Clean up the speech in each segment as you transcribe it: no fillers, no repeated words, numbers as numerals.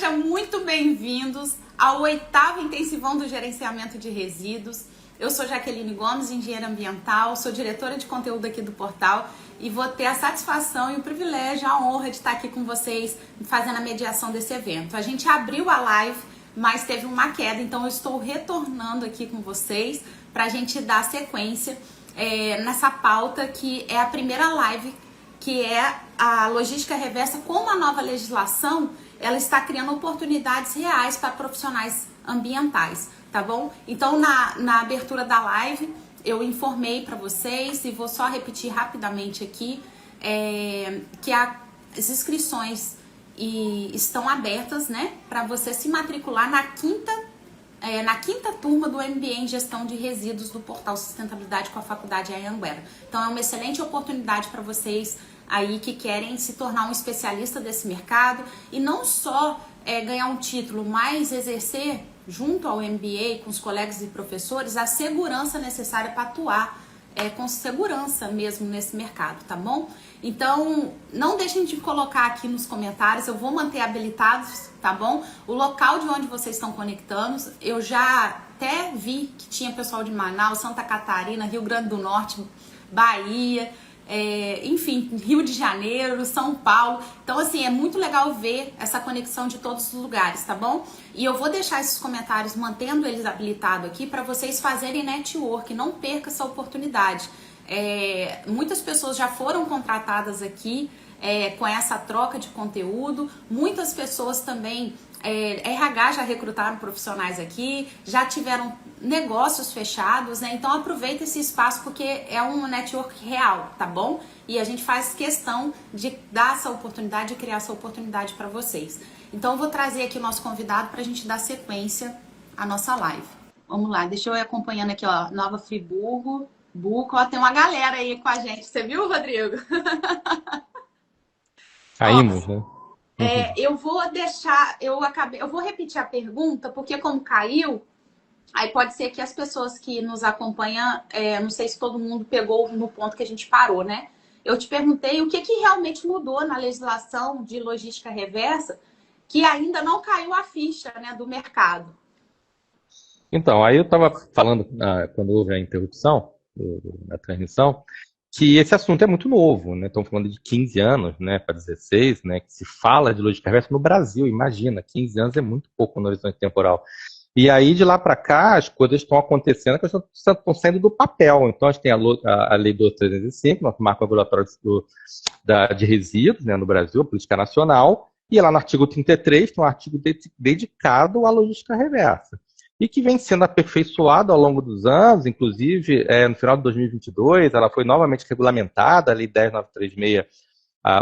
Sejam muito bem-vindos ao 8º Intensivão do Gerenciamento de Resíduos. Eu sou Jaqueline Gomes, engenheira ambiental, sou diretora de conteúdo aqui do portal e vou ter a satisfação e o privilégio, a honra de estar aqui com vocês fazendo a mediação desse evento. A gente abriu a live, mas teve uma queda, então eu estou retornando aqui com vocês para a gente dar sequência nessa pauta que é a primeira live, que é a logística reversa. Com a nova legislação, ela está criando oportunidades reais para profissionais ambientais, tá bom? Então, na abertura da live, eu informei para vocês, e vou só repetir rapidamente aqui, que as inscrições estão abertas, né, para você se matricular na quinta turma do MBA em Gestão de Resíduos do Portal Sustentabilidade com a Faculdade Anhanguera. Então, é uma excelente oportunidade para vocês aí que querem se tornar um especialista desse mercado e não só ganhar um título, mas exercer junto ao MBA, com os colegas e professores, a segurança necessária para atuar com segurança mesmo nesse mercado, tá bom? Então, não deixem de colocar aqui nos comentários, eu vou manter habilitados, tá bom? O local de onde vocês estão conectando. Eu já até vi que tinha pessoal de Manaus, Santa Catarina, Rio Grande do Norte, Bahia, enfim, Rio de Janeiro, São Paulo. Então, assim, é muito legal ver essa conexão de todos os lugares, tá bom? E eu vou deixar esses comentários, mantendo eles habilitados aqui, para vocês fazerem network. Não perca essa oportunidade. Muitas pessoas já foram contratadas aqui com essa troca de conteúdo. Muitas pessoas também, RH já recrutaram profissionais aqui, já tiveram negócios fechados, né? Então aproveita esse espaço porque é um network real, tá bom? E a gente faz questão de dar essa oportunidade, de criar essa oportunidade para vocês. Então eu vou trazer aqui o nosso convidado para a gente dar sequência à nossa live. Vamos lá, deixa eu ir acompanhando aqui, ó, Nova Friburgo, Buco, ó, tem uma galera aí com a gente, você viu, Rodrigo? Caímos, né? Eu vou deixar, eu vou repetir a pergunta, porque como caiu, aí pode ser que as pessoas que nos acompanham, não sei se todo mundo pegou no ponto que a gente parou, né? Eu te perguntei o que realmente mudou na legislação de logística reversa, que ainda não caiu a ficha, né, do mercado. Então, aí eu estava falando, quando houve a interrupção da transmissão, que esse assunto é muito novo, né? Estamos falando de 15 anos, né, para 16, né, que se fala de logística reversa no Brasil. Imagina, 15 anos é muito pouco no horizonte temporal. E aí, de lá para cá, as coisas estão acontecendo, que estão saindo do papel. Então, a gente tem a Lei 12.305, nosso marco regulatório de resíduos, né, no Brasil, a política nacional, e lá no artigo 33 tem um artigo dedicado à logística reversa, e que vem sendo aperfeiçoado ao longo dos anos. Inclusive, no final de 2022, ela foi novamente regulamentada, a Lei 10.936,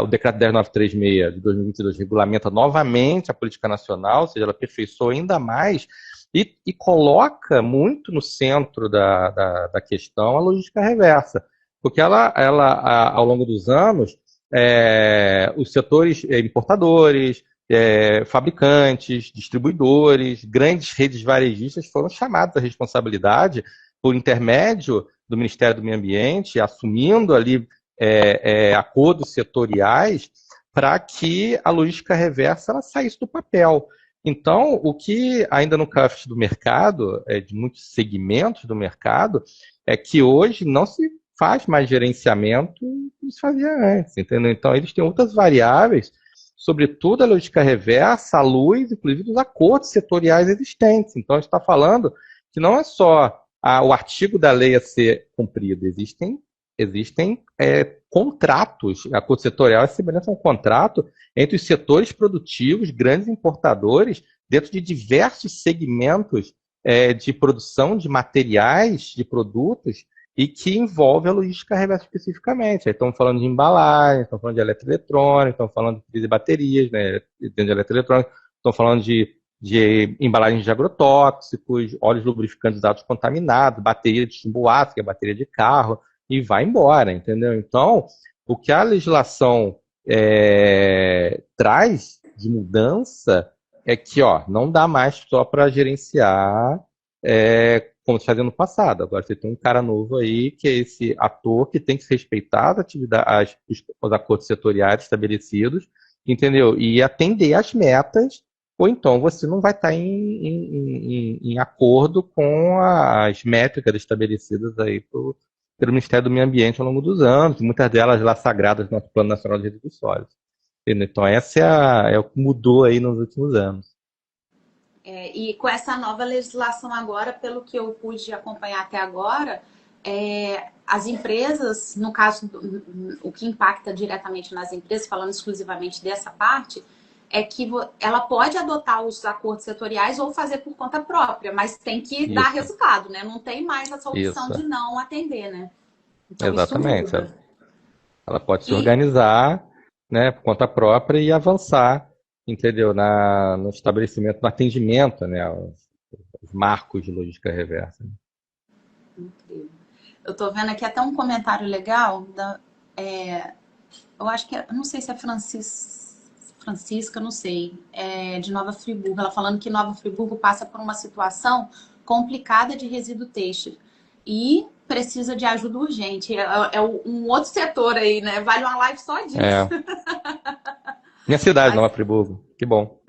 o Decreto 10.936 de 2022 regulamenta novamente a política nacional, ou seja, ela aperfeiçoou ainda mais e coloca muito no centro da questão a logística reversa, porque ela ao longo dos anos, os setores importadores, fabricantes, distribuidores, grandes redes varejistas foram chamados à responsabilidade por intermédio do Ministério do Meio Ambiente, assumindo ali acordos setoriais para que a logística reversa ela saísse do papel. Então, o que ainda no caixa do mercado, de muitos segmentos do mercado, é que hoje não se faz mais gerenciamento como se fazia antes, entendeu? Então, eles têm outras variáveis, sobretudo a logística reversa, à luz, inclusive, dos acordos setoriais existentes. Então, a gente está falando que não é só o artigo da lei a ser cumprido, existem contratos. Acordo setorial é semelhante a um contrato entre os setores produtivos, grandes importadores, dentro de diversos segmentos de produção de materiais, de produtos, e que envolve a logística reversa especificamente. Aí estamos falando de embalagem, estamos falando de eletroeletrônica, estamos falando de baterias, né, dentro de eletroeletrônica, estamos falando de embalagens de agrotóxicos, óleos lubrificantes usados contaminados, bateria de chumbo ácido, que é bateria de carro, e vai embora, entendeu? Então, o que a legislação traz de mudança é que não dá mais só para gerenciar como se fazia no passado. Agora você tem um cara novo aí, que é esse ator que tem que respeitar os acordos setoriais estabelecidos, entendeu? E atender às metas ou então você não vai estar em acordo com as métricas estabelecidas aí pelo Ministério do Meio Ambiente ao longo dos anos, muitas delas lá sagradas no nosso Plano Nacional de Resíduos Sólidos. Entendeu? Então, essa é o que mudou aí nos últimos anos. E com essa nova legislação agora, pelo que eu pude acompanhar até agora, as empresas, no caso, o que impacta diretamente nas empresas, falando exclusivamente dessa parte, é que ela pode adotar os acordos setoriais ou fazer por conta própria, mas tem que dar Isso, resultado, né? Não tem mais essa opção de isso, não atender, né? Então isso exatamente. muda. Ela pode se E organizar, né, por conta própria e avançar, entendeu? No estabelecimento, no atendimento, né, aos marcos de logística reversa. incrível. Eu tô vendo aqui até um comentário legal eu acho que eu não sei se é Francisca, não sei, de Nova Friburgo. Ela falando que Nova Friburgo passa por uma situação complicada de resíduo têxtil e precisa de ajuda urgente. Um outro setor aí, né? Vale uma live só disso. É. Minha cidade, Mas, Nova Friburgo. Que bom.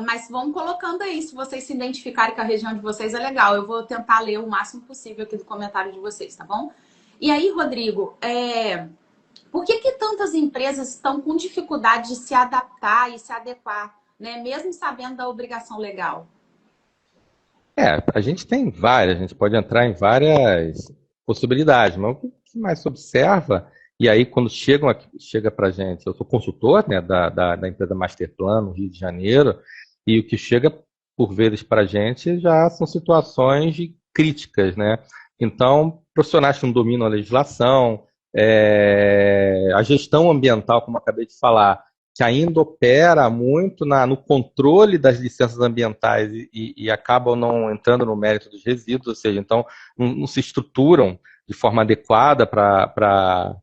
mas vamos colocando aí, se vocês se identificarem que a região de vocês é legal. Eu vou tentar ler o máximo possível aqui do comentário de vocês, tá bom? E aí, Rodrigo, por que tantas empresas estão com dificuldade de se adaptar e se adequar, né? Mesmo sabendo da obrigação legal? A gente tem várias, a gente pode entrar em várias possibilidades, mas o que mais se observa, e aí quando chega para a gente, eu sou consultor, né, da empresa Masterplan, no Rio de Janeiro, e o que chega por vezes para a gente já são situações críticas, né? Então, profissionais que não dominam a legislação, a gestão ambiental, como eu acabei de falar, que ainda opera muito no controle das licenças ambientais e acabam não entrando no mérito dos resíduos, ou seja, então não se estruturam de forma adequada para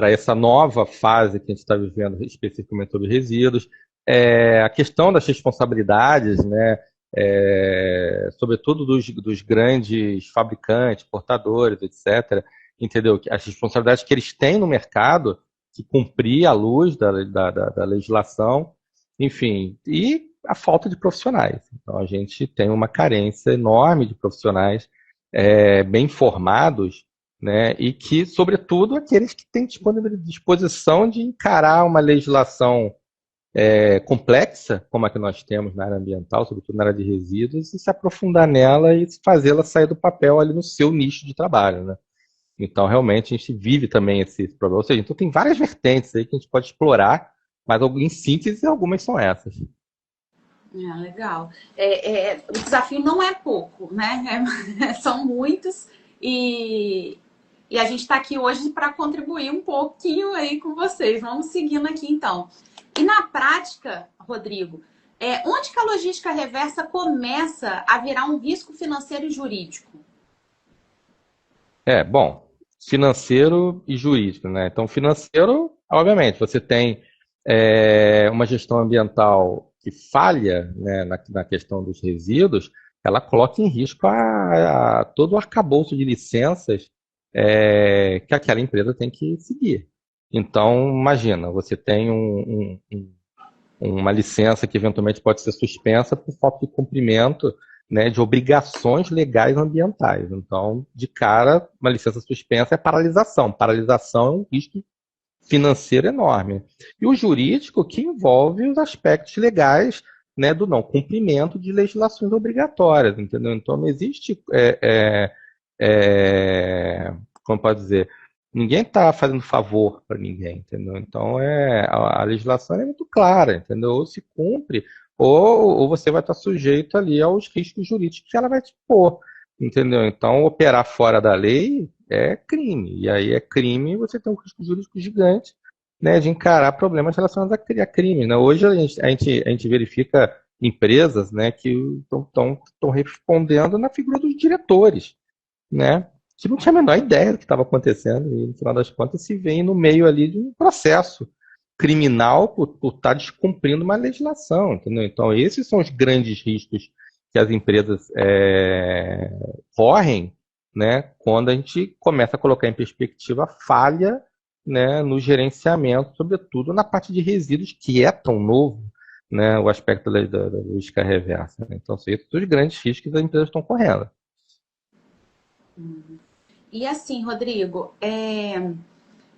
essa nova fase que a gente está vivendo, especificamente sobre resíduos. A questão das responsabilidades, né, sobretudo dos grandes fabricantes, portadores, etc., entendeu? As responsabilidades que eles têm no mercado que cumprir à luz da legislação, enfim, e a falta de profissionais. Então, a gente tem uma carência enorme de profissionais bem formados, né, e que, sobretudo, aqueles que têm disposição de encarar uma legislação complexa, como a que nós temos na área ambiental, sobretudo na área de resíduos, e se aprofundar nela e fazê-la sair do papel ali no seu nicho de trabalho, né? Então, realmente, a gente vive também esse problema. Ou seja, então tem várias vertentes aí que a gente pode explorar, mas em síntese, algumas são essas. Legal. O desafio não é pouco, né? São muitos e a gente está aqui hoje para contribuir um pouquinho aí com vocês. Vamos seguindo aqui, então. E na prática, Rodrigo, onde que a logística reversa começa a virar um risco financeiro e jurídico? Bom, financeiro e jurídico, né? Então, financeiro, obviamente, você tem uma gestão ambiental que falha, né, na questão dos resíduos, ela coloca em risco a todo o arcabouço de licenças que aquela empresa tem que seguir. Então, imagina, você tem uma licença que eventualmente pode ser suspensa por falta de cumprimento, né, de obrigações legais ambientais. Então, de cara, uma licença suspensa é paralisação. Paralisação é um risco financeiro enorme. E o jurídico que envolve os aspectos legais, né, do não cumprimento de legislações obrigatórias, entendeu? Então, não existe, como pode dizer, ninguém está fazendo favor para ninguém, entendeu? Então, a legislação é muito clara, entendeu? Ou se cumpre, ou você vai estar sujeito ali aos riscos jurídicos que ela vai te pôr, entendeu? Então, operar fora da lei é crime, e aí é crime e você tem um risco jurídico gigante, né, de encarar problemas relacionados a crime, né? Hoje a gente verifica empresas, né, que estão respondendo na figura dos diretores, né, que não tinha a menor ideia do que estava acontecendo e, no final das contas, se vê no meio ali de um processo criminal por estar descumprindo uma legislação, entendeu? Então, esses são os grandes riscos que as empresas correm, né, quando a gente começa a colocar em perspectiva a falha, né, no gerenciamento, sobretudo na parte de resíduos, que é tão novo, né, o aspecto da logística reversa, né? Então, são esses os grandes riscos que as empresas estão correndo. E assim, Rodrigo,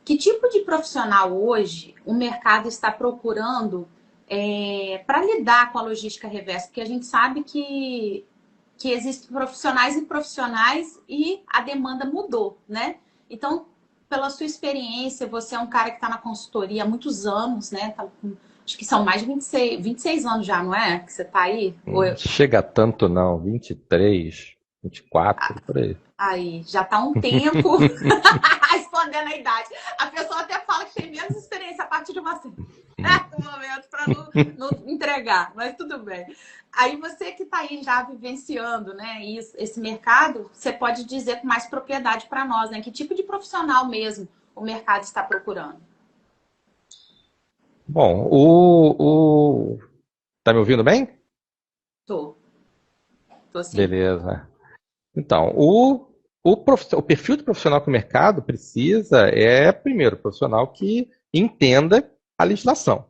que tipo de profissional hoje o mercado está procurando para lidar com a logística reversa? Porque a gente sabe que existem profissionais e profissionais e a demanda mudou, né? Então, pela sua experiência, você é um cara que está na consultoria há muitos anos, né? Acho que são mais de 26 anos já, não é? Que você está aí? Chega a tanto não, 23, 24, por aí. Aí, já está há um tempo respondendo a idade. A pessoa até fala que tem menos experiência a partir de você. No momento, para não entregar, mas tudo bem. Aí você que está aí já vivenciando, né, esse mercado, você pode dizer com mais propriedade para nós, né? Que tipo de profissional mesmo o mercado está procurando? Bom, tá me ouvindo bem? Tô, tô sim. Beleza. Então, o perfil de profissional que o mercado precisa é, primeiro, profissional que entenda a legislação,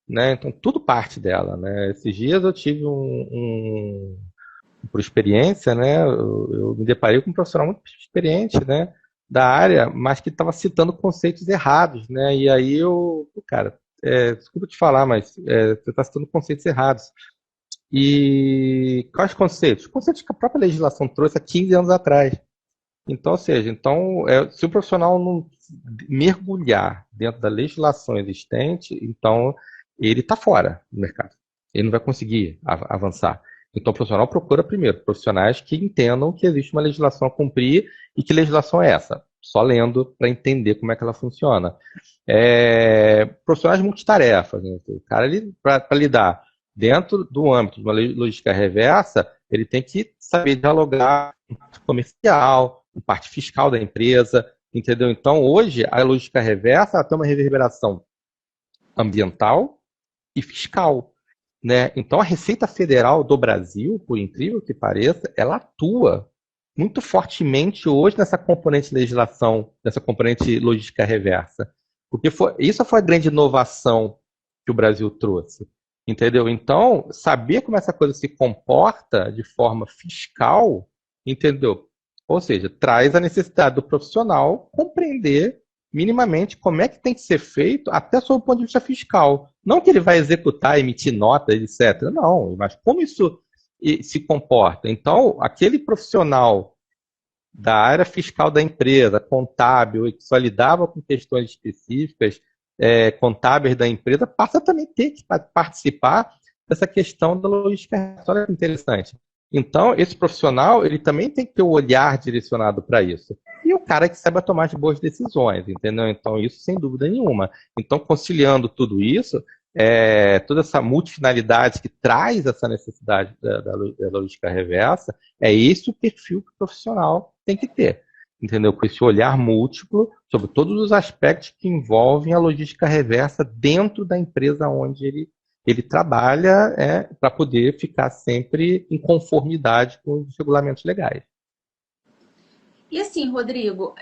né? Então, tudo parte dela, né? Esses dias eu tive por experiência, né? Eu me deparei com um profissional muito experiente, né? Da área, mas que estava citando conceitos errados, né? E aí cara, desculpa te falar, mas você está citando conceitos errados. E quais conceitos? Conceitos que a própria legislação trouxe há 15 anos atrás. Então, ou seja, se o profissional não mergulhar dentro da legislação existente, então ele está fora do mercado. Ele não vai conseguir avançar. Então, o profissional procura primeiro profissionais que entendam que existe uma legislação a cumprir e que legislação é essa. Só lendo para entender como é que ela funciona. Profissionais multitarefas. Né? O cara, para lidar dentro do âmbito de uma logística reversa, ele tem que saber dialogar com parte comercial, com parte fiscal da empresa, entendeu? Então, hoje, a logística reversa tem uma reverberação ambiental e fiscal, né? Então, a Receita Federal do Brasil, por incrível que pareça, ela atua muito fortemente hoje nessa componente legislação, nessa componente logística reversa. Porque isso foi a grande inovação que o Brasil trouxe. Entendeu? Então, saber como essa coisa se comporta de forma fiscal, entendeu? Ou seja, traz a necessidade do profissional compreender minimamente como é que tem que ser feito, até sob o ponto de vista fiscal. Não que ele vai executar, emitir notas, etc. Não, mas como isso se comporta. Então, aquele profissional da área fiscal da empresa, contábil, que só lidava com questões específicas, contábeis da empresa, passa a também ter que participar dessa questão da logística. Olha que interessante. Então, esse profissional, ele também tem que ter o olhar direcionado para isso. E o cara que saiba tomar as boas decisões, entendeu? Então, isso sem dúvida nenhuma. Então, conciliando tudo isso, toda essa multifinalidade que traz essa necessidade da logística reversa, é esse o perfil que o profissional tem que ter, entendeu? Com esse olhar múltiplo sobre todos os aspectos que envolvem a logística reversa dentro da empresa onde ele trabalha, para poder ficar sempre em conformidade com os regulamentos legais. E assim, Rodrigo,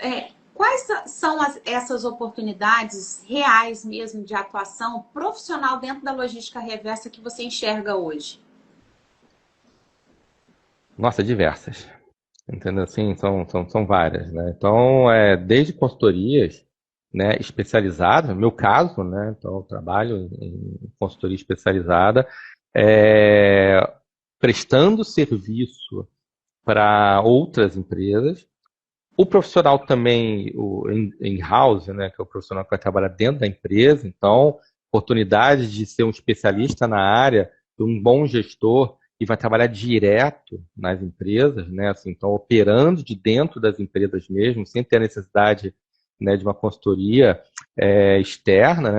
quais são essas oportunidades reais mesmo de atuação profissional dentro da logística reversa que você enxerga hoje? Nossa, diversas. Entendeu? Assim, são várias, né? Então, desde consultorias, né, especializadas, no meu caso, né? Então, eu trabalho em consultoria especializada, é, prestando serviço para outras empresas. O profissional também, o in-house, né, que é o profissional que vai trabalhar dentro da empresa, então, oportunidade de ser um especialista na área, um bom gestor, e vai trabalhar direto nas empresas, né, assim, então, operando de dentro das empresas mesmo, sem ter a necessidade, né, de uma consultoria externa,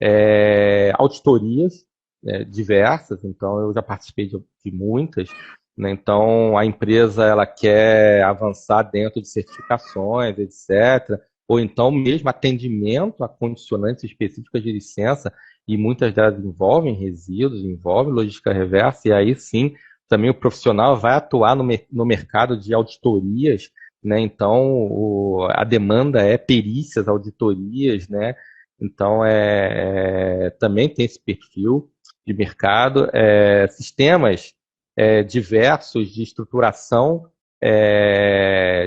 né, auditorias diversas, então, eu já participei de muitas, né? Então, a empresa ela quer avançar dentro de certificações, etc. Ou então mesmo atendimento a condicionantes específicas de licença, e muitas delas envolvem resíduos, envolvem logística reversa, e aí sim, também o profissional vai atuar no mercado de auditorias, né? Então, a demanda é perícias, auditorias, né? Então, também tem esse perfil. de mercado, sistemas diversos de estruturação,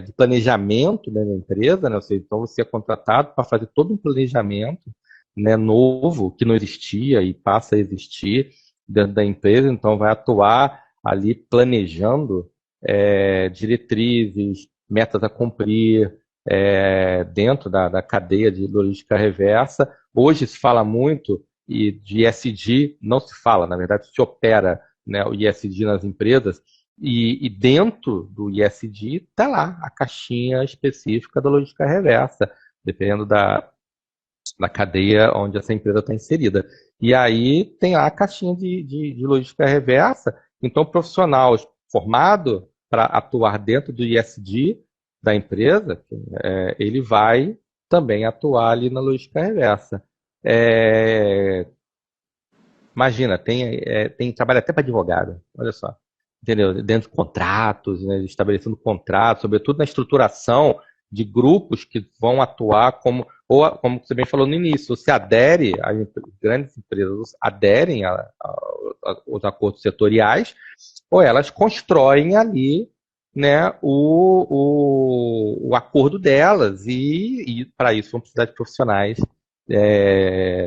de planejamento, né, da empresa, né? Ou seja, então você é contratado para fazer todo um planejamento, né, novo, que não existia e passa a existir dentro da empresa, então vai atuar ali planejando diretrizes, metas a cumprir, dentro da cadeia de logística reversa. Hoje se fala muito e de ESG, não se fala, na verdade se opera, né, o ESG nas empresas, e dentro do ESG está lá a caixinha específica da logística reversa, dependendo da cadeia onde essa empresa está inserida. E aí tem lá a caixinha de logística reversa, então o profissional formado para atuar dentro do ESG da empresa, ele vai também atuar ali na logística reversa. Imagina, tem trabalho até para advogado, olha só. Entendeu? Dentro de contratos, né, estabelecendo contratos, sobretudo na estruturação de grupos que vão atuar como você bem falou no início, você adere, as grandes empresas aderem aos acordos setoriais, ou elas constroem ali, né, o acordo delas, e para isso vão precisar de profissionais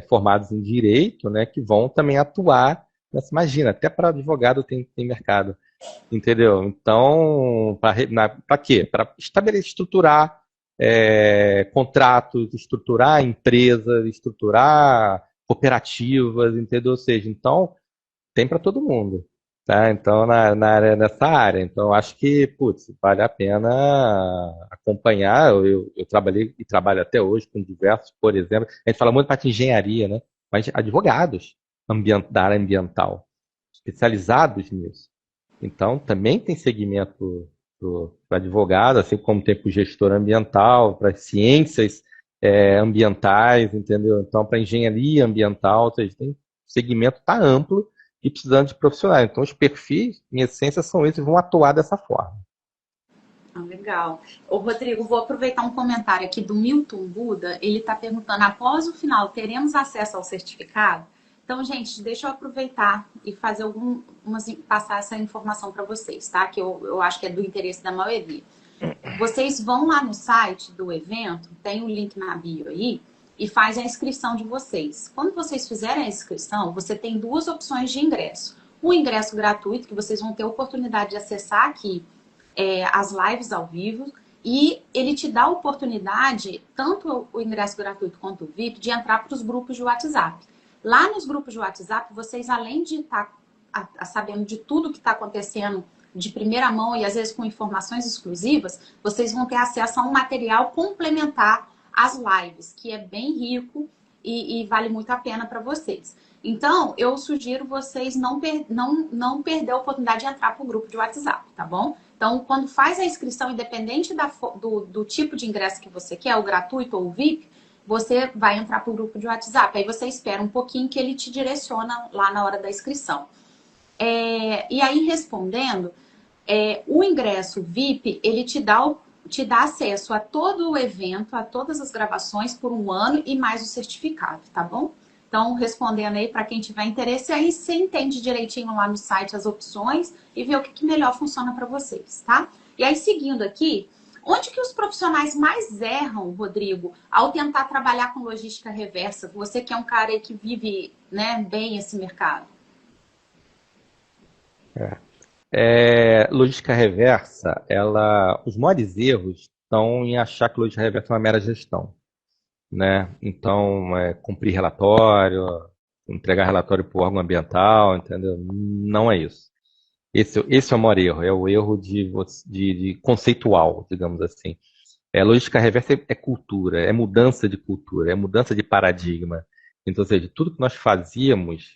formados em direito, né, que vão também atuar nessa. Imagina, até para advogado tem mercado, entendeu? Então, para quê? Para estabelecer, estruturar contratos, estruturar empresas, estruturar cooperativas, entendeu? Ou seja, então, tem para todo mundo. Tá? Então, nessa área. Então, acho que, putz, vale a pena acompanhar. Eu trabalhei e trabalho até hoje com diversos, por exemplo, a gente fala muito parte de engenharia, né? Mas advogados da área ambiental, especializados nisso. Então, também tem segmento para advogado, assim como tem para o gestor ambiental, para ciências ambientais, entendeu? Então, para engenharia ambiental, ou seja, tem segmento tá amplo e precisando de profissionais. Então, os perfis, em essência, são esses, vão atuar dessa forma. Legal. Ô, Rodrigo, vou aproveitar um comentário aqui do Milton Buda. Ele está perguntando, após o final, teremos acesso ao certificado? Então, gente, deixa eu aproveitar e fazer passar essa informação para vocês, tá? Que eu acho que é do interesse da maioria. Vocês vão lá no site do evento, tem o link na bio aí, e faz a inscrição de vocês. Quando vocês fizerem a inscrição, você tem duas opções de ingresso. O ingresso gratuito, que vocês vão ter a oportunidade de acessar aqui as lives ao vivo, e ele te dá a oportunidade, tanto o ingresso gratuito quanto o VIP, de entrar para os grupos de WhatsApp. Lá nos grupos de WhatsApp, vocês, além de estar sabendo de tudo que está acontecendo de primeira mão e às vezes com informações exclusivas, vocês vão ter acesso a um material complementar às lives, que é bem rico e vale muito a pena para vocês. Então, eu sugiro vocês não perder a oportunidade de entrar para o grupo de WhatsApp, tá bom? Então, quando faz a inscrição, independente do tipo de ingresso que você quer, o gratuito ou o VIP, você vai entrar para o grupo de WhatsApp. Aí você espera um pouquinho que ele te direciona lá na hora da inscrição. E aí, respondendo, o ingresso VIP, ele te dá acesso a todo o evento, a todas as gravações por 1 ano e mais o certificado, tá bom? Então, respondendo aí para quem tiver interesse, aí você entende direitinho lá no site as opções e vê o que melhor funciona para vocês, tá? E aí, seguindo aqui, onde que os profissionais mais erram, Rodrigo, ao tentar trabalhar com logística reversa? Você que é um cara aí que vive, né, bem esse mercado. Logística reversa, os maiores erros estão em achar que logística reversa é uma mera gestão, né? Então, cumprir relatório, entregar relatório para o órgão ambiental, entendeu? Não é isso. Esse é o maior erro, é o erro de conceitual, digamos assim. Logística reversa é cultura, é mudança de cultura, é mudança de paradigma. Então, ou seja, tudo que nós fazíamos,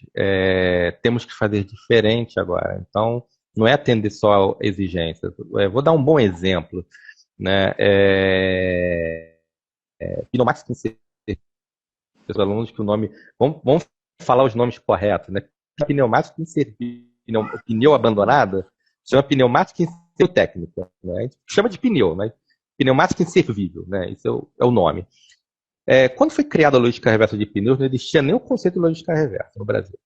temos que fazer diferente agora. Então, não é atender só exigências. Vou dar um bom exemplo, né? Pneumática em os alunos que o nome. Vamos falar os nomes corretos, né? Pneumática em serviço, pneu abandonado, chama pneumática em técnica, né? A gente chama de pneu, mas pneumática inservível, né? Isso é o nome. Quando foi criada a logística reversa de pneus, não existia nem o conceito de logística reversa no Brasil.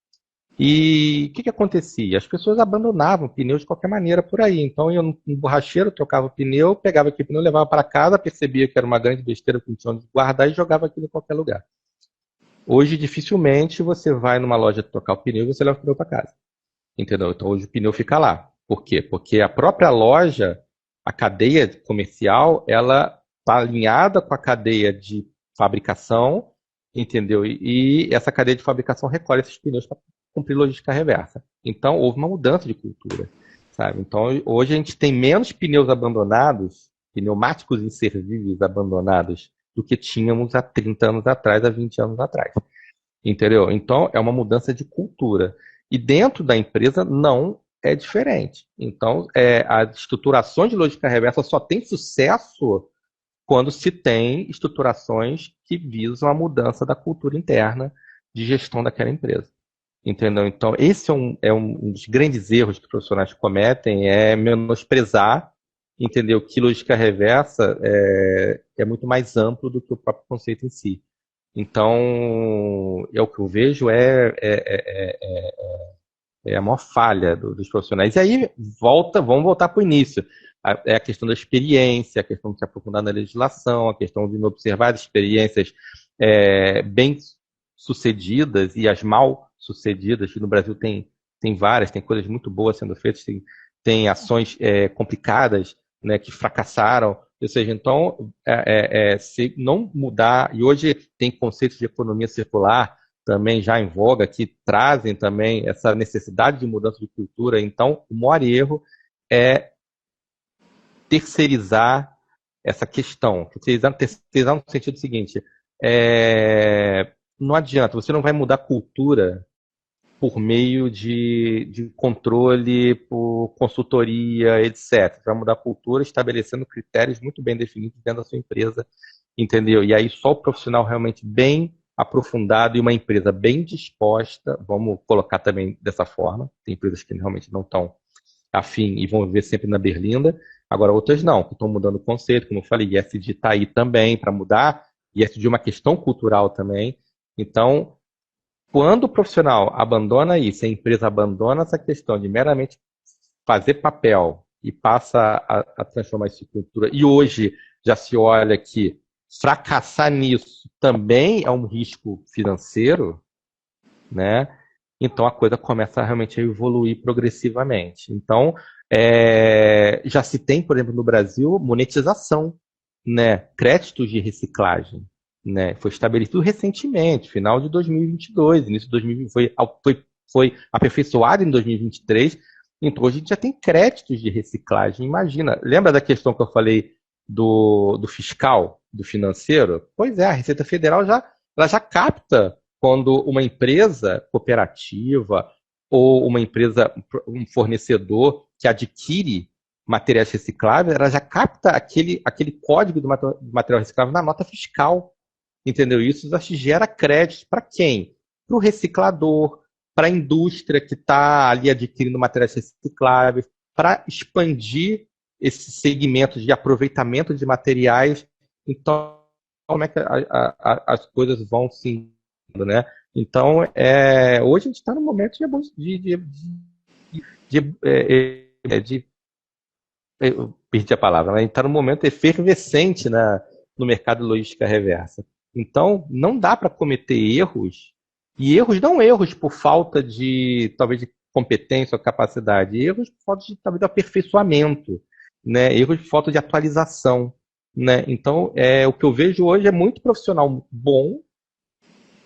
E o que acontecia? As pessoas abandonavam o pneu de qualquer maneira por aí. Então, eu no borracheiro, trocava o pneu, pegava aquele pneu, levava para casa, percebia que era uma grande besteira que não tinha onde guardar e jogava aquilo em qualquer lugar. Hoje, dificilmente você vai numa loja trocar o pneu e você leva o pneu para casa. Entendeu? Então, hoje o pneu fica lá. Por quê? Porque a própria loja, a cadeia comercial, ela está alinhada com a cadeia de fabricação, entendeu? E essa cadeia de fabricação recolhe esses pneus para cumprir logística reversa. Então, houve uma mudança de cultura, sabe? Então, hoje a gente tem menos pneus abandonados, pneumáticos inservíveis abandonados, do que tínhamos há 30 anos atrás, há 20 anos atrás. Entendeu? Então, é uma mudança de cultura. E dentro da empresa não é diferente. Então, as estruturações de logística reversa só tem sucesso quando se tem estruturações que visam a mudança da cultura interna de gestão daquela empresa. Entendeu? Então, esse é um dos grandes erros que os profissionais cometem, é menosprezar, entendeu? Que logística reversa é muito mais amplo do que o próprio conceito em si. Então, o que eu vejo é a maior falha dos profissionais. E aí, vamos voltar para o início. É a questão da experiência, a questão de se aprofundar na legislação, a questão de observar as experiências bem-sucedidas e as mal-sucedidas, que no Brasil tem várias, tem coisas muito boas sendo feitas, tem ações complicadas, né, que fracassaram. Ou seja, então, se não mudar, e hoje tem conceitos de economia circular também já em voga, que trazem também essa necessidade de mudança de cultura. Então, o maior erro é terceirizar essa questão. Terceirizar no sentido seguinte, não adianta, você não vai mudar cultura por meio de controle, por consultoria, etc. Vai mudar a cultura estabelecendo critérios muito bem definidos dentro da sua empresa, entendeu? E aí só o profissional realmente bem aprofundado e uma empresa bem disposta, vamos colocar também dessa forma, tem empresas que realmente não estão afim e vão viver sempre na berlinda, agora outras não, que estão mudando o conceito, como eu falei, ESG está aí também para mudar, ESG é uma questão cultural também, então quando o profissional abandona isso, a empresa abandona essa questão de meramente fazer papel e passa a transformar isso em cultura, e hoje já se olha que fracassar nisso também é um risco financeiro, né? Então a coisa começa realmente a evoluir progressivamente. Então, já se tem, por exemplo, no Brasil, monetização, né? Créditos de reciclagem, né? Foi estabelecido recentemente, final de 2022, início de 2020, foi aperfeiçoado em 2023. Então hoje a gente já tem créditos de reciclagem. Imagina, lembra da questão que eu falei do fiscal, do financeiro? Pois é, a Receita Federal ela já capta quando uma empresa cooperativa ou uma empresa, um fornecedor que adquire materiais recicláveis, ela já capta aquele código do material reciclável na nota fiscal. Entendeu? Isso já gera crédito para quem? Para o reciclador, para a indústria que está ali adquirindo materiais recicláveis, para expandir esse segmento de aproveitamento de materiais. Então, como é que as coisas vão se indo, né? Então, hoje a gente está no momento eu perdi a palavra, né? A gente está num momento efervescente no mercado de logística reversa. Então, não dá para cometer erros, e erros não erros por falta talvez, de competência ou capacidade, erros por falta talvez, de aperfeiçoamento, né? Erros por falta de atualização, né? Então, o que eu vejo hoje é muito profissional bom,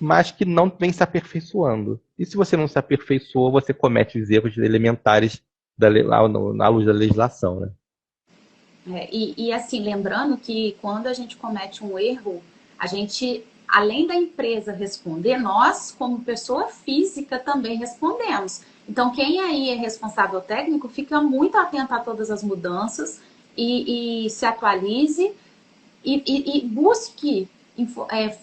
mas que não vem se aperfeiçoando. E se você não se aperfeiçoa, você comete os erros elementares à luz da legislação, né? E assim, lembrando que quando a gente comete um erro, a gente, além da empresa responder, nós, como pessoa física, também respondemos. Então, quem aí é responsável técnico, fica muito atento a todas as mudanças e se atualize e busque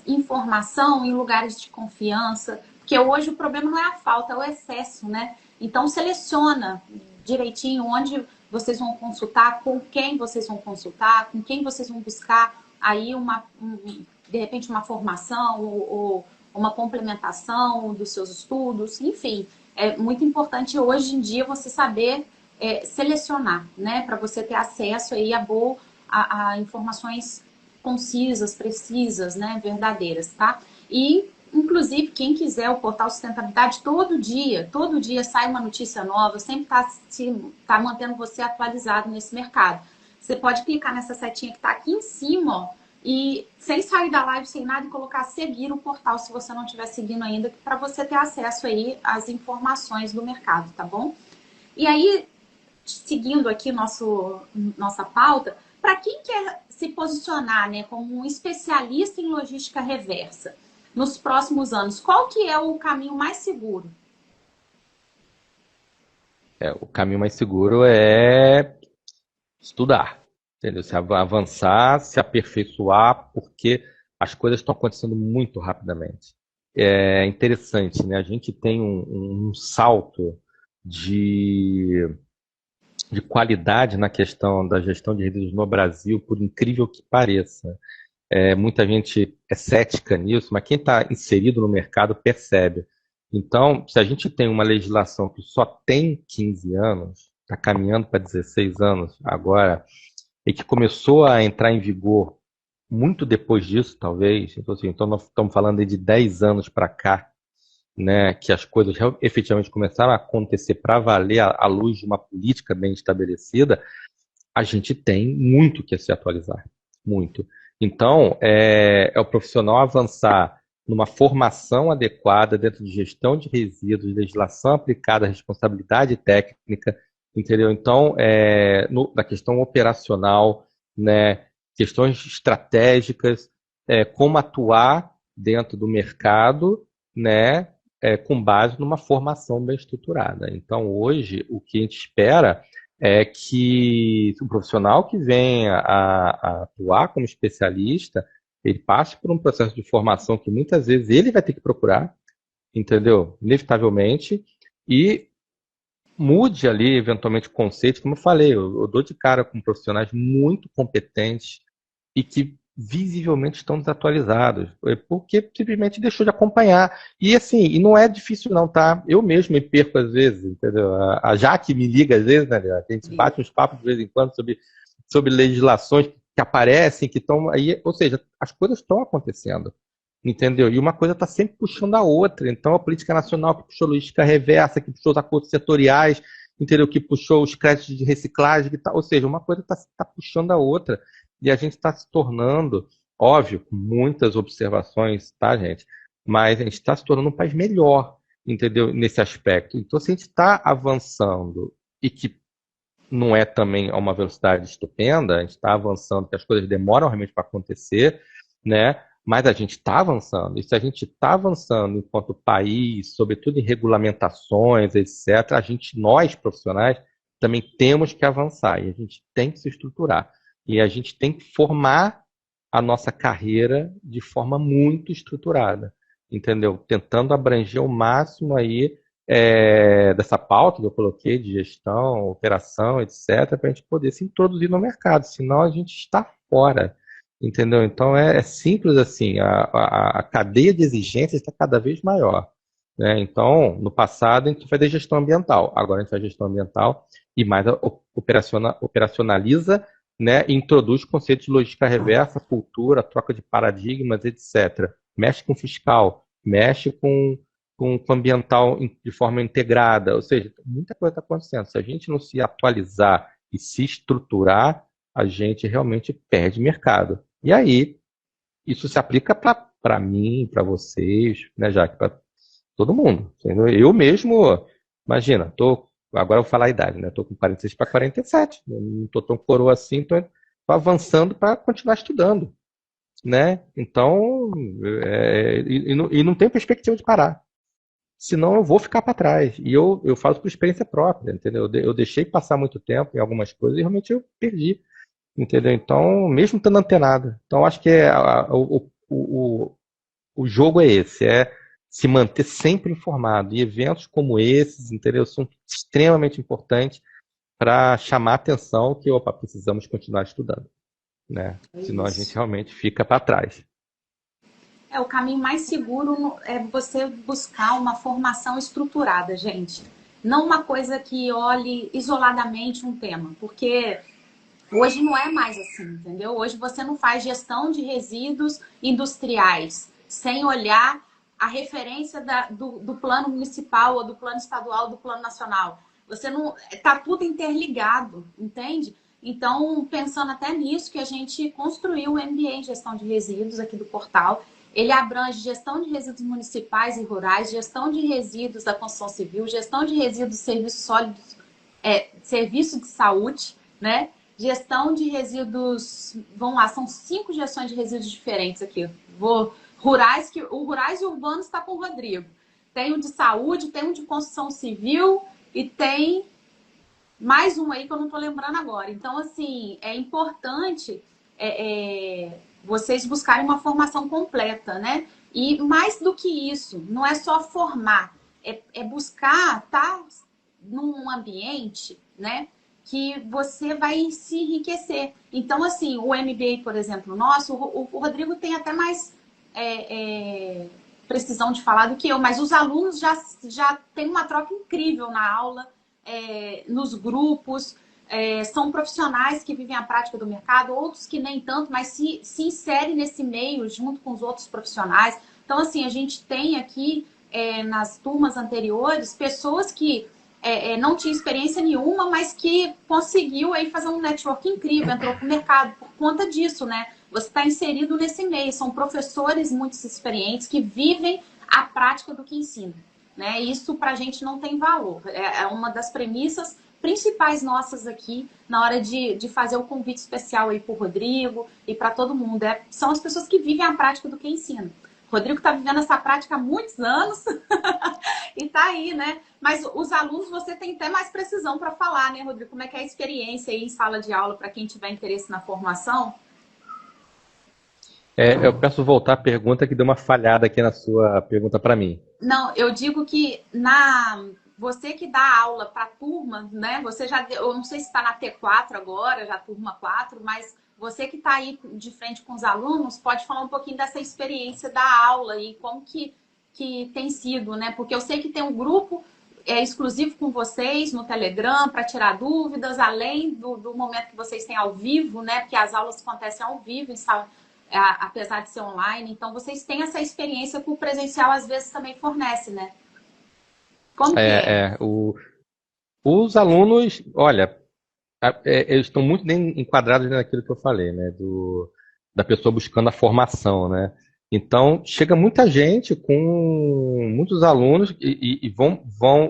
informação em lugares de confiança, porque hoje o problema não é a falta, é o excesso, né? Então, seleciona direitinho onde vocês vão consultar, com quem vocês vão consultar, com quem vocês vão buscar aí de repente uma formação ou uma complementação dos seus estudos, enfim. É muito importante hoje em dia você saber selecionar, né, para você ter acesso aí a informações concisas, precisas, né, verdadeiras, tá? E, inclusive, quem quiser o Portal Sustentabilidade, todo dia sai uma notícia nova, sempre tá mantendo você atualizado nesse mercado. Você pode clicar nessa setinha que está aqui em cima, ó, e sem sair da live, sem nada, e colocar seguir o portal, se você não estiver seguindo ainda, para você ter acesso aí às informações do mercado, tá bom? E aí, seguindo aqui nossa pauta, para quem quer se posicionar, né, como um especialista em logística reversa nos próximos anos, qual que é o caminho mais seguro? O caminho mais seguro é estudar, entendeu? Se avançar, se aperfeiçoar, porque as coisas estão acontecendo muito rapidamente. É interessante, né? A gente tem um salto de, de qualidade na questão da gestão de resíduos no Brasil, por incrível que pareça. Muita gente é cética nisso, mas quem está inserido no mercado percebe. Então, se a gente tem uma legislação que só tem 15 anos, está caminhando para 16 anos agora, e que começou a entrar em vigor muito depois disso, talvez, então, assim, então nós estamos falando aí de 10 anos para cá, né, que as coisas efetivamente começaram a acontecer para valer à luz de uma política bem estabelecida, a gente tem muito que se atualizar, muito. Então, é o profissional avançar numa formação adequada dentro de gestão de resíduos, legislação aplicada, responsabilidade técnica, entendeu? Então, na questão operacional, né, questões estratégicas, como atuar dentro do mercado, né, com base numa formação bem estruturada. Então, hoje, o que a gente espera é que o profissional que venha a atuar como especialista, ele passe por um processo de formação que muitas vezes ele vai ter que procurar, entendeu? Inevitavelmente, e mude ali, eventualmente, conceitos, como eu falei, eu dou de cara com profissionais muito competentes e que visivelmente estão desatualizados, porque simplesmente deixou de acompanhar. E assim, e não é difícil não, tá? Eu mesmo me perco às vezes, entendeu? A Jaque me liga às vezes, né? A gente bate uns papos de vez em quando sobre legislações que aparecem, que estão aí, ou seja, as coisas estão acontecendo, entendeu? E uma coisa está sempre puxando a outra. Então, a política nacional que puxou a logística reversa, que puxou os acordos setoriais, entendeu? Que puxou os créditos de reciclagem, ou seja, uma coisa está puxando a outra. E a gente está se tornando, óbvio, com muitas observações, tá, gente? Mas a gente está se tornando um país melhor, entendeu? Nesse aspecto. Então, se a gente está avançando e que não é também a uma velocidade estupenda, a gente está avançando, que as coisas demoram realmente para acontecer, né? Mas a gente está avançando. E se a gente está avançando enquanto país, sobretudo em regulamentações, etc., nós profissionais, também temos que avançar e a gente tem que se estruturar. E a gente tem que formar a nossa carreira de forma muito estruturada, entendeu? Tentando abranger o máximo aí dessa pauta que eu coloquei de gestão, operação, etc., para a gente poder se introduzir no mercado, senão a gente está fora, entendeu? Então é simples assim, a cadeia de exigências está cada vez maior, né? Então, no passado a gente fazia gestão ambiental, agora a gente faz gestão ambiental e mais operacionaliza, né, e introduz conceitos de logística reversa, cultura, troca de paradigmas, etc. Mexe com fiscal, mexe com ambiental de forma integrada, ou seja, muita coisa está acontecendo. Se a gente não se atualizar e se estruturar, a gente realmente perde mercado. E aí, isso se aplica para mim, para vocês, né, Jaque, para todo mundo. Entendeu? Eu mesmo, imagina, agora eu vou falar a idade, né? Estou com 46 para 47, não estou tão coroa assim, estou avançando para continuar estudando, né? Então, e não tem perspectiva de parar. Senão eu vou ficar para trás. E eu falo por experiência própria, entendeu? Eu deixei passar muito tempo em algumas coisas e realmente eu perdi, entendeu? Então, mesmo estando antenado. Então, acho que o jogo é esse, é se manter sempre informado. E eventos como esses, entendeu? São extremamente importantes para chamar a atenção que, opa, precisamos continuar estudando, né? Senão a gente realmente fica para trás. O caminho mais seguro é você buscar uma formação estruturada, gente. Não uma coisa que olhe isoladamente um tema, porque hoje não é mais assim, entendeu? Hoje você não faz gestão de resíduos industriais sem olhar a referência do plano municipal ou do plano estadual, ou do plano nacional. Você não tá tudo interligado, entende? Então, pensando até nisso, que a gente construiu o MBA em gestão de resíduos aqui do portal. Ele abrange gestão de resíduos municipais e rurais, gestão de resíduos da construção civil, gestão de resíduos de serviços sólidos, serviço de saúde, né? Gestão de resíduos, vamos lá, são 5 gestões de resíduos diferentes aqui. Rurais, o rurais e urbanos está com o Rodrigo. Tem o de saúde, tem o de construção civil e tem mais um aí que eu não estou lembrando agora. Então, assim, é importante vocês buscarem uma formação completa, né? E mais do que isso, não é só formar, é buscar estar num ambiente, né? Que você vai se enriquecer. Então, assim, o MBA, por exemplo, nosso, o Rodrigo tem até mais precisão de falar do que eu, mas os alunos já têm uma troca incrível na aula, nos grupos, são profissionais que vivem a prática do mercado, outros que nem tanto, mas se inserem nesse meio junto com os outros profissionais. Então, assim, a gente tem aqui, nas turmas anteriores, pessoas que não tinha experiência nenhuma, mas que conseguiu aí fazer um network incrível, entrou para o mercado por conta disso, né? Você está inserido nesse meio, são professores muito experientes que vivem a prática do que ensinam, né? Isso para a gente não tem valor, é uma das premissas principais nossas aqui na hora de fazer o convite especial aí para o Rodrigo e para todo mundo, são as pessoas que vivem a prática do que ensinam. O Rodrigo está vivendo essa prática há muitos anos e está aí, né? Mas os alunos, você tem até mais precisão para falar, né, Rodrigo? Como é que é a experiência aí em sala de aula para quem tiver interesse na formação? Eu peço voltar à pergunta que deu uma falhada aqui na sua pergunta para mim. Não, eu digo que você que dá aula para turma, né? Você já, eu não sei se está na T4 agora, já turma 4, mas você que está aí de frente com os alunos, pode falar um pouquinho dessa experiência da aula e como que tem sido, né? Porque eu sei que tem um grupo exclusivo com vocês no Telegram para tirar dúvidas, além do momento que vocês têm ao vivo, né? Porque as aulas acontecem ao vivo, apesar de ser online. Então, vocês têm essa experiência que o presencial às vezes também fornece, né? Como que é? Os alunos, olha, eles estão muito bem enquadrados naquilo que eu falei, né? Da pessoa buscando a formação, né? Então, chega muita gente com muitos alunos e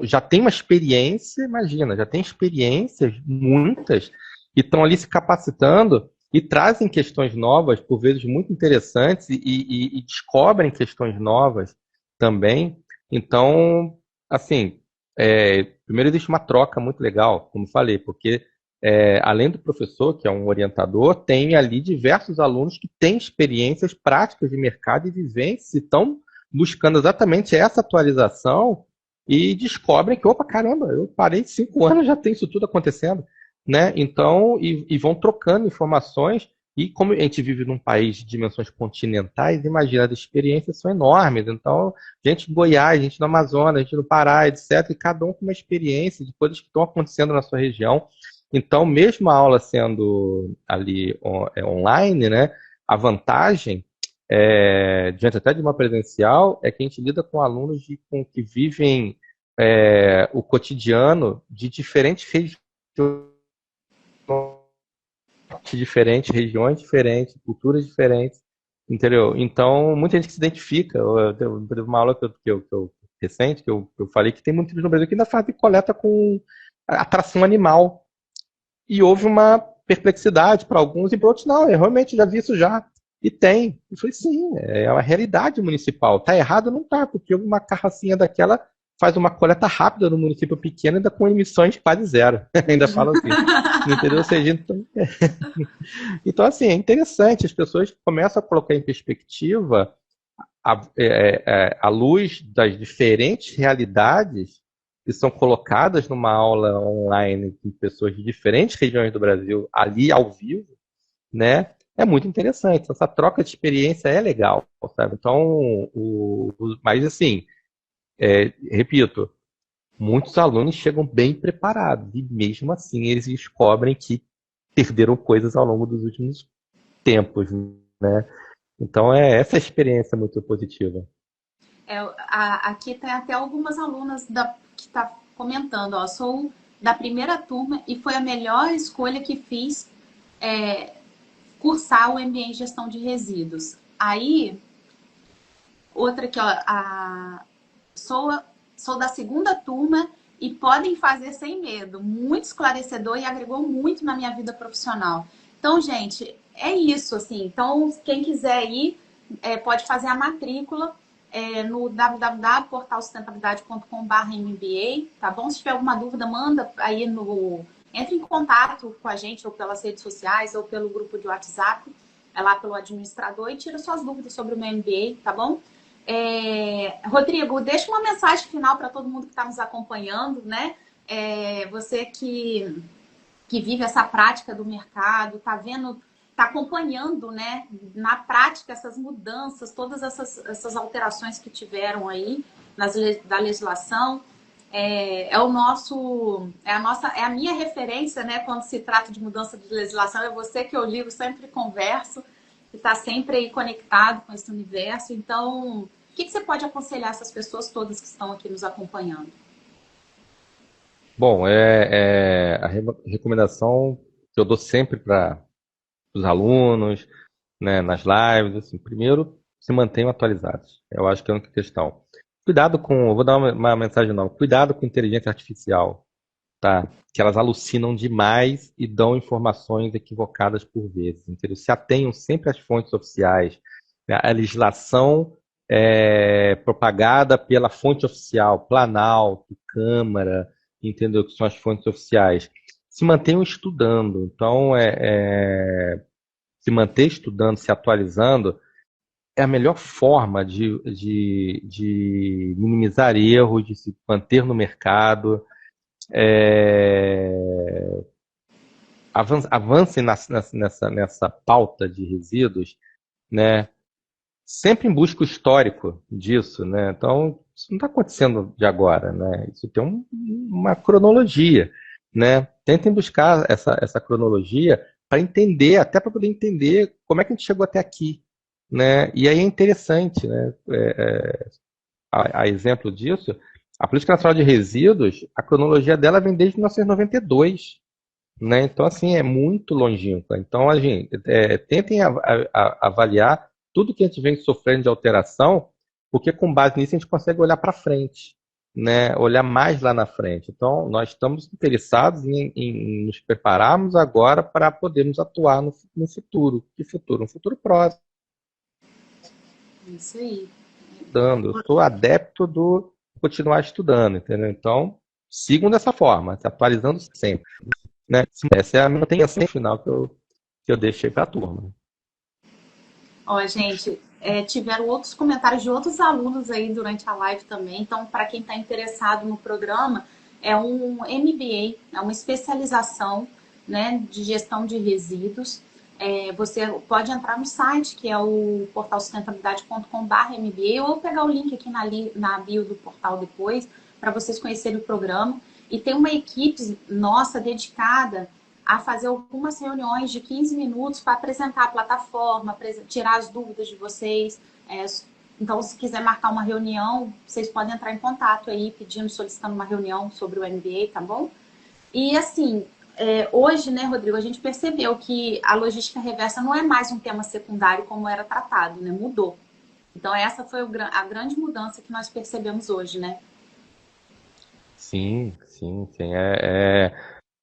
já tem uma experiência, imagina, já tem experiências, muitas, e estão ali se capacitando e trazem questões novas, por vezes muito interessantes, e descobrem questões novas também. Então, assim, primeiro existe uma troca muito legal, como falei, porque além do professor, que é um orientador, tem ali diversos alunos que têm experiências práticas de mercado e vivências e estão buscando exatamente essa atualização e descobrem que, opa, caramba, eu parei 5 anos, já tem isso tudo acontecendo, né? Então, e vão trocando informações, e como a gente vive num país de dimensões continentais, imagina, as experiências são enormes. Então, gente de Goiás, gente do Amazonas, gente do Pará, etc., e cada um com uma experiência de coisas que estão acontecendo na sua região. Então, mesmo a aula sendo ali online, né, a vantagem, diante até de uma presencial, é que a gente lida com alunos que vivem o cotidiano de diferentes regiões diferentes, culturas diferentes, entendeu? Então, muita gente que se identifica. Teve uma aula recente que eu falei que tem muita gente no Brasil que ainda faz coleta com atração animal. E houve uma perplexidade para alguns e para outros, não, eu realmente já vi isso já. E tem. Eu falei, sim, é uma realidade municipal. Tá errado? Não tá, porque uma carrocinha daquela faz uma coleta rápida no município pequeno, ainda com emissões quase zero. Ainda fala assim. Entendeu? Ou seja, então, assim, é interessante. As pessoas começam a colocar em perspectiva a luz das diferentes realidades que são colocadas numa aula online com pessoas de diferentes regiões do Brasil, ali ao vivo, né? é muito interessante. Essa troca de experiência é legal, sabe? Então, mas assim, repito, muitos alunos chegam bem preparados e mesmo assim eles descobrem que perderam coisas ao longo dos últimos tempos, né? Então, essa experiência é muito positiva. Aqui tem até algumas alunas que está comentando, ó, sou da primeira turma e foi a melhor escolha que fiz cursar o MBA em gestão de resíduos. Aí, outra aqui, ó, sou da segunda turma e podem fazer sem medo. Muito esclarecedor e agregou muito na minha vida profissional. Então, gente, é isso, assim. Então, quem quiser ir, pode fazer a matrícula no www.portalsustentabilidade.com.br/MBA, tá bom? Se tiver alguma dúvida, manda aí entre em contato com a gente, ou pelas redes sociais, ou pelo grupo de WhatsApp, lá pelo administrador, e tira suas dúvidas sobre o meu MBA, tá bom? Rodrigo, deixa uma mensagem final para todo mundo que está nos acompanhando, né? Você que vive essa prática do mercado, está vendo, está acompanhando, né, na prática essas mudanças, todas essas alterações que tiveram aí da legislação. É a minha referência, né, quando se trata de mudança de legislação, é você que eu ligo, sempre converso, que está sempre aí conectado com esse universo. Então, o que você pode aconselhar essas pessoas todas que estão aqui nos acompanhando? Bom, a recomendação que eu dou sempre para os alunos, né, nas lives, assim, primeiro, se mantenham atualizados. Eu acho que é a única questão. Eu vou dar uma mensagem nova, cuidado com inteligência artificial, tá? Que elas alucinam demais e dão informações equivocadas por vezes, entendeu? Se atenham sempre às fontes oficiais, né? A legislação propagada pela fonte oficial, Planalto, Câmara, entendeu? Que são as fontes oficiais. Se mantenham estudando. Então, se manter estudando, se atualizando, é a melhor forma de minimizar erros, de se manter no mercado. Avancem nessa pauta de resíduos, né? Sempre em busca o histórico disso, né? Então, isso não está acontecendo de agora, né? Isso tem uma cronologia, né? Tentem buscar essa cronologia para entender, até para poder entender como é que a gente chegou até aqui, né? E aí é interessante, né? A exemplo disso, a Política Nacional de Resíduos, a cronologia dela vem desde 1992, né? Então, assim, é muito longínqua. Então, a gente, tentem avaliar tudo que a gente vem sofrendo de alteração, porque com base nisso a gente consegue olhar para frente, né? Olhar mais lá na frente. Então, nós estamos interessados em nos prepararmos agora para podermos atuar no futuro. Que futuro? Um futuro próximo. Isso aí. Eu sou adepto do continuar estudando, entendeu? Então, sigam dessa forma, se atualizando sempre, né? Essa é a manutenção final que eu deixei para a turma. Ó, gente, tiveram outros comentários de outros alunos aí durante a live também. Então, para quem está interessado no programa, é um MBA, é uma especialização, né, de gestão de resíduos. Você pode entrar no site, que é o portalsustentabilidade.com/MBA, ou pegar o link aqui na bio do portal depois, para vocês conhecerem o programa. E tem uma equipe nossa dedicada a fazer algumas reuniões de 15 minutos para apresentar a plataforma, tirar as dúvidas de vocês. Então, se quiser marcar uma reunião, vocês podem entrar em contato aí, solicitando uma reunião sobre o MBA, tá bom? E assim, hoje, né, Rodrigo, a gente percebeu que a logística reversa não é mais um tema secundário como era tratado, né? Mudou. Então, essa foi a grande mudança que nós percebemos hoje, né? Sim, sim, sim.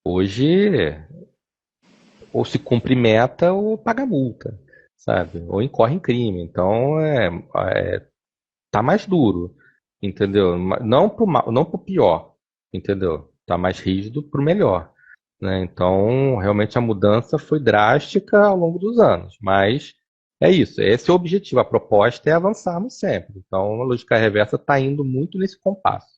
Hoje, ou se cumpre meta ou paga multa, sabe? Ou incorre em crime. Então, tá mais duro, entendeu? Não pro mal, não pro pior, entendeu? Tá mais rígido pro melhor, né? Então, realmente a mudança foi drástica ao longo dos anos, mas é isso, esse é o objetivo, a proposta é avançarmos sempre. Então, a lógica reversa está indo muito nesse compasso.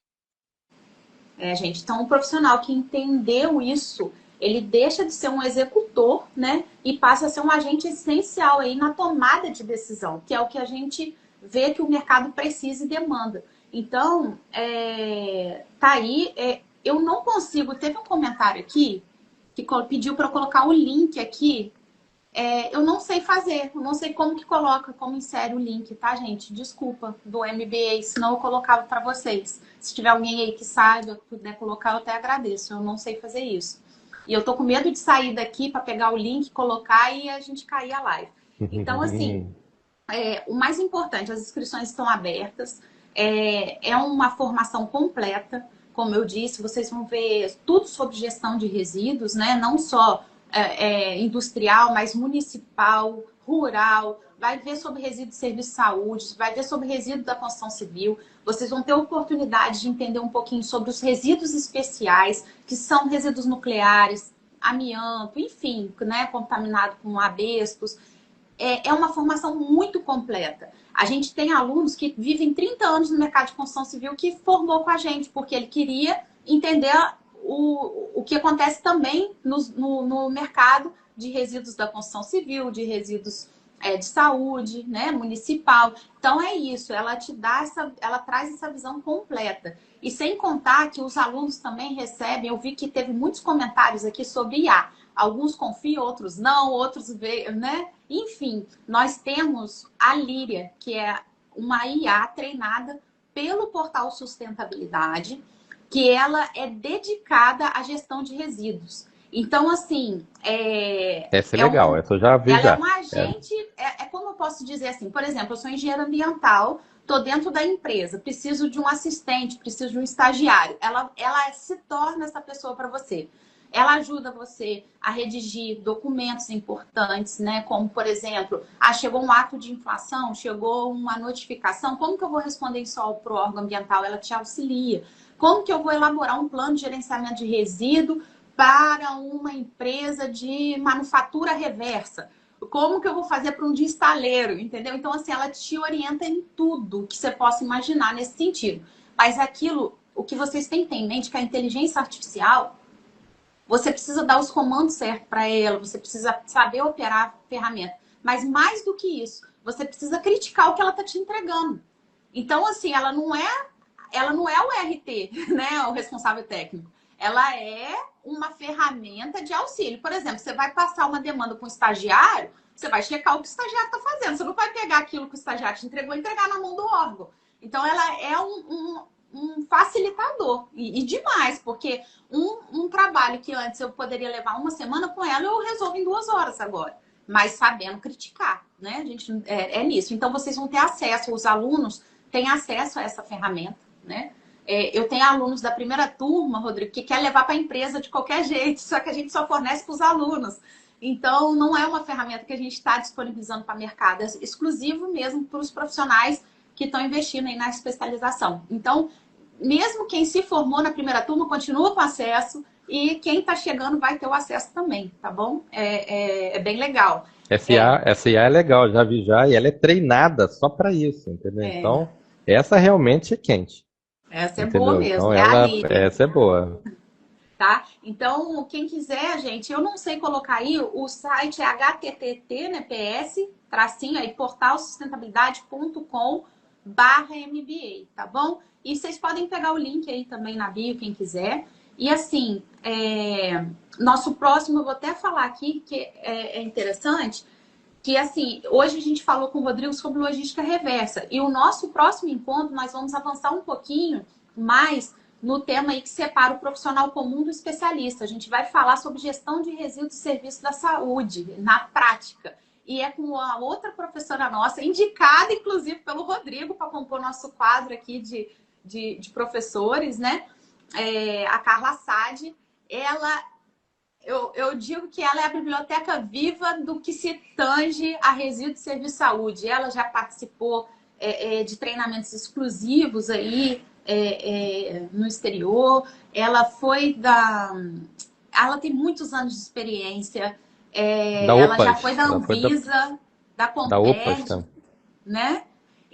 Gente, então um profissional que entendeu isso, ele deixa de ser um executor consultor, né? E passa a ser um agente essencial aí na tomada de decisão, que é o que a gente vê que o mercado precisa e demanda. Então, tá aí. Eu não consigo. Teve um comentário aqui que pediu para eu colocar o link aqui. Eu não sei fazer, eu não sei como que coloca, como insere o link, tá, gente? Desculpa, do MBA, senão eu colocava para vocês. Se tiver alguém aí que saiba, puder colocar, eu até agradeço. Eu não sei fazer isso. E eu tô com medo de sair daqui para pegar o link, colocar e a gente cair a live. Então, assim, o mais importante, as inscrições estão abertas. É uma formação completa. Como eu disse, vocês vão ver tudo sobre gestão de resíduos, né? Não só industrial, mas municipal, rural. Vai ver sobre resíduo de serviço de saúde, vai ver sobre resíduo da construção civil. Vocês vão ter oportunidade de entender um pouquinho sobre os resíduos especiais, que são resíduos nucleares, amianto, enfim, né? Contaminado com asbestos. É uma formação muito completa. A gente tem alunos que vivem 30 anos no mercado de construção civil que formou com a gente, porque ele queria entender o que acontece também no mercado de resíduos da construção civil, de resíduos de saúde, né, municipal. Então é isso, ela traz essa visão completa. E sem contar que os alunos também recebem, eu vi que teve muitos comentários aqui sobre IA. Alguns confiam, outros não, outros veem, né? Enfim, nós temos a Líria, que é uma IA treinada pelo portal Sustentabilidade, que ela é dedicada à gestão de resíduos. Então, assim... Essa é legal, essa eu já vi ela já. é um agente... como eu posso dizer assim? Por exemplo, eu sou engenheira ambiental, estou dentro da empresa, preciso de um assistente, preciso de um estagiário. Ela se torna essa pessoa para você. Ela ajuda você a redigir documentos importantes, né? Como, por exemplo, chegou um ato de infração, chegou uma notificação, como que eu vou responder isso para o órgão ambiental? Ela te auxilia. Como que eu vou elaborar um plano de gerenciamento de resíduo para uma empresa de manufatura reversa? Como que eu vou fazer para um de estaleiro, entendeu? Então, assim, ela te orienta em tudo que você possa imaginar nesse sentido. Mas o que vocês têm que ter em mente é que a inteligência artificial, você precisa dar os comandos certos para ela, você precisa saber operar a ferramenta. Mas mais do que isso, você precisa criticar o que ela está te entregando. Então, assim, ela não é o RT, né? O responsável técnico. Ela é uma ferramenta de auxílio. Por exemplo, você vai passar uma demanda para um estagiário, você vai checar o que o estagiário está fazendo. Você não vai pegar aquilo que o estagiário te entregou e entregar na mão do órgão. Então, ela é um facilitador. E demais, porque um trabalho que antes eu poderia levar uma semana com ela, eu resolvo em 2 horas agora. Mas sabendo criticar, né? A gente, nisso. Então, vocês vão ter acesso, os alunos têm acesso a essa ferramenta, né? Eu tenho alunos da primeira turma, Rodrigo, que quer levar para a empresa de qualquer jeito, só que a gente só fornece para os alunos. Então, não é uma ferramenta que a gente está disponibilizando para o mercado, é exclusivo mesmo para os profissionais que estão investindo aí na especialização. Então, mesmo quem se formou na primeira turma continua com acesso e quem está chegando vai ter o acesso também, tá bom? É bem legal. Essa IA é legal, já vi já, e ela é treinada só para isso, entendeu? Então, essa realmente é quente. Essa é Entendeu? boa mesmo, Então, a Líria. essa é boa. Tá? Então, quem quiser, gente, eu não sei colocar aí, o site é http, né, PS, tracinho aí, portalsustentabilidade.com/MBA, tá bom? E vocês podem pegar o link aí também na bio, quem quiser. E assim, nosso próximo, eu vou até falar aqui, que é interessante, que assim, hoje a gente falou com o Rodrigo sobre logística reversa. E o nosso próximo encontro, nós vamos avançar um pouquinho mais no tema aí que separa o profissional comum do especialista. A gente vai falar sobre gestão de resíduos e serviços da saúde, na prática. E é com a outra professora nossa, indicada inclusive pelo Rodrigo, para compor nosso quadro aqui de professores, né? A Carla Sade. Eu digo que ela é a biblioteca viva do que se tange a resíduo de serviço de saúde. Ela já participou de treinamentos exclusivos aí no exterior. Ela tem muitos anos de experiência. Ela já foi da Anvisa, da OPAS, Comped, tá? né?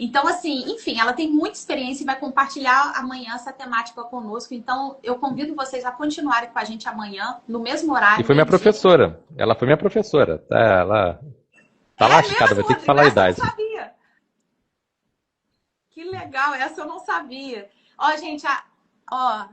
Então, assim, enfim, ela tem muita experiência e vai compartilhar amanhã essa temática conosco. Então, eu convido vocês a continuarem com a gente amanhã, no mesmo E horário, foi minha meio-dia. professora. Ela foi minha professora. Ela tá É lascada, vai mesmo, ter que Rodrigo? falar a Essa eu não idade. sabia. Que legal, essa eu não sabia. Ó, gente, ó,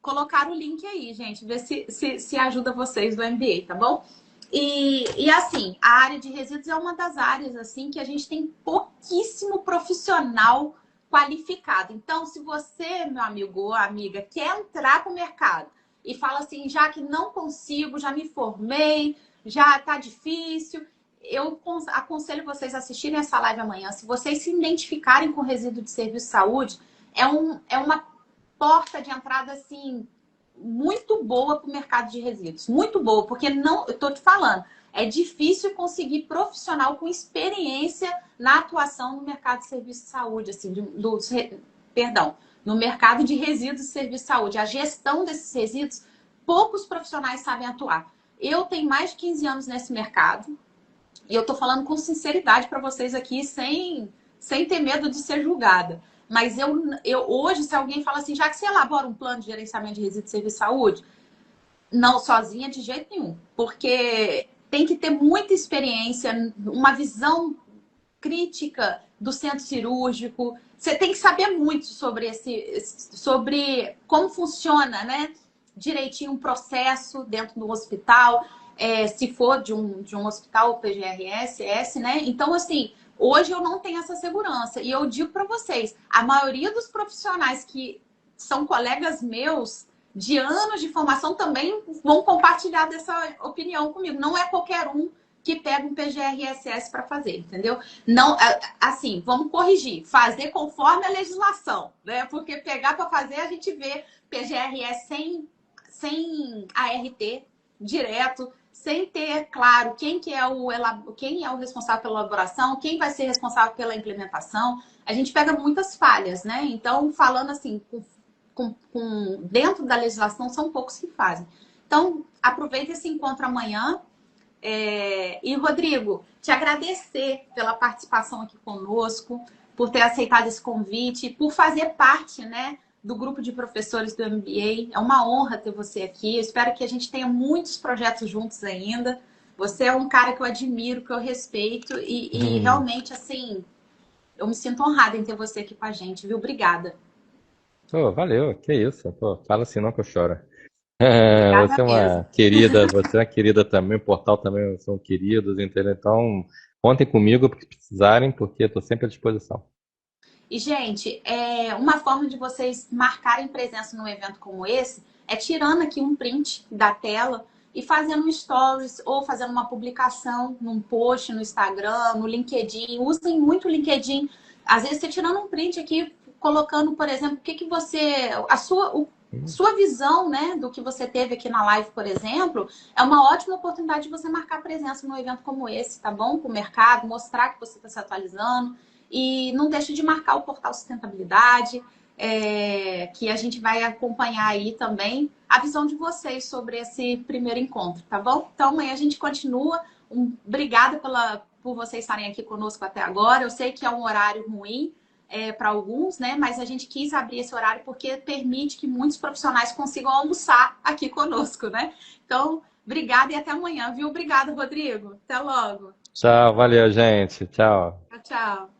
colocar o link aí, gente, ver se ajuda vocês do MBA, tá bom? E assim, a área de resíduos é uma das áreas assim que a gente tem pouquíssimo profissional qualificado. Então, se você, meu amigo ou amiga, quer entrar para o mercado e fala assim, já que não consigo, já me formei, já tá difícil, eu aconselho vocês a assistirem essa live amanhã. Se vocês se identificarem com resíduo de serviço de saúde, é uma porta de entrada assim muito boa para o mercado de resíduos. Muito boa, porque não, eu tô te falando, é difícil conseguir profissional com experiência na atuação no mercado de serviço de saúde, assim, perdão, no mercado de resíduos de serviço de saúde. A gestão desses resíduos, poucos profissionais sabem atuar. Eu tenho mais de 15 anos nesse mercado e eu tô falando com sinceridade para vocês aqui, sem ter medo de ser julgada. Mas eu hoje, se alguém fala assim, já que você elabora um plano de gerenciamento de resíduos de serviço de saúde, não sozinha de jeito nenhum. Porque tem que ter muita experiência, uma visão crítica do centro cirúrgico. Você tem que saber muito sobre como funciona, né? Direitinho um processo dentro do hospital, se for de um hospital PGRS, né? Então, assim, hoje eu não tenho essa segurança. E eu digo para vocês, a maioria dos profissionais que são colegas meus de anos de formação também vão compartilhar dessa opinião comigo. Não é qualquer um que pega um PGRSS para fazer, entendeu? Não, assim, vamos corrigir, fazer conforme a legislação, né? Porque pegar para fazer a gente vê PGRS sem ART direto, sem ter claro quem é o responsável pela elaboração, quem vai ser responsável pela implementação. A gente pega muitas falhas, né? Então, falando assim, dentro da legislação, são poucos que fazem. Então, aproveita esse encontro amanhã. E, Rodrigo, te agradecer pela participação aqui conosco, por ter aceitado esse convite, por fazer parte, né, do grupo de professores do MBA. É uma honra ter você aqui. Eu espero que a gente tenha muitos projetos juntos ainda. Você é um cara que eu admiro, que eu respeito e realmente, assim, eu me sinto honrada em ter você aqui com a gente, viu? Obrigada. Pô, valeu, que isso. Pô, fala assim não que eu choro. Obrigada Você é uma mesmo. querida, você é uma querida também, o portal também são queridos, entendeu? Então, contem comigo porque precisarem, porque eu estou sempre à disposição. E, gente, uma forma de vocês marcarem presença num evento como esse é tirando aqui um print da tela e fazendo um stories ou fazendo uma publicação num post no Instagram, no LinkedIn. Usem muito o LinkedIn. Às vezes, você tirando um print aqui, colocando, por exemplo, o que que você... sua visão, né, do que você teve aqui na live, por exemplo, é uma ótima oportunidade de você marcar presença num evento como esse, tá bom? Com o mercado, mostrar que você está se atualizando. E não deixe de marcar o portal Sustentabilidade, que a gente vai acompanhar aí também a visão de vocês sobre esse primeiro encontro, tá bom? Então amanhã a gente continua. Obrigada por vocês estarem aqui conosco até agora. Eu sei que é um horário ruim para alguns, né? Mas a gente quis abrir esse horário porque permite que muitos profissionais consigam almoçar aqui conosco, né? Então, obrigada e até amanhã, viu? Obrigada, Rodrigo. Até logo. Tchau, valeu, gente. Tchau. Tchau, tchau.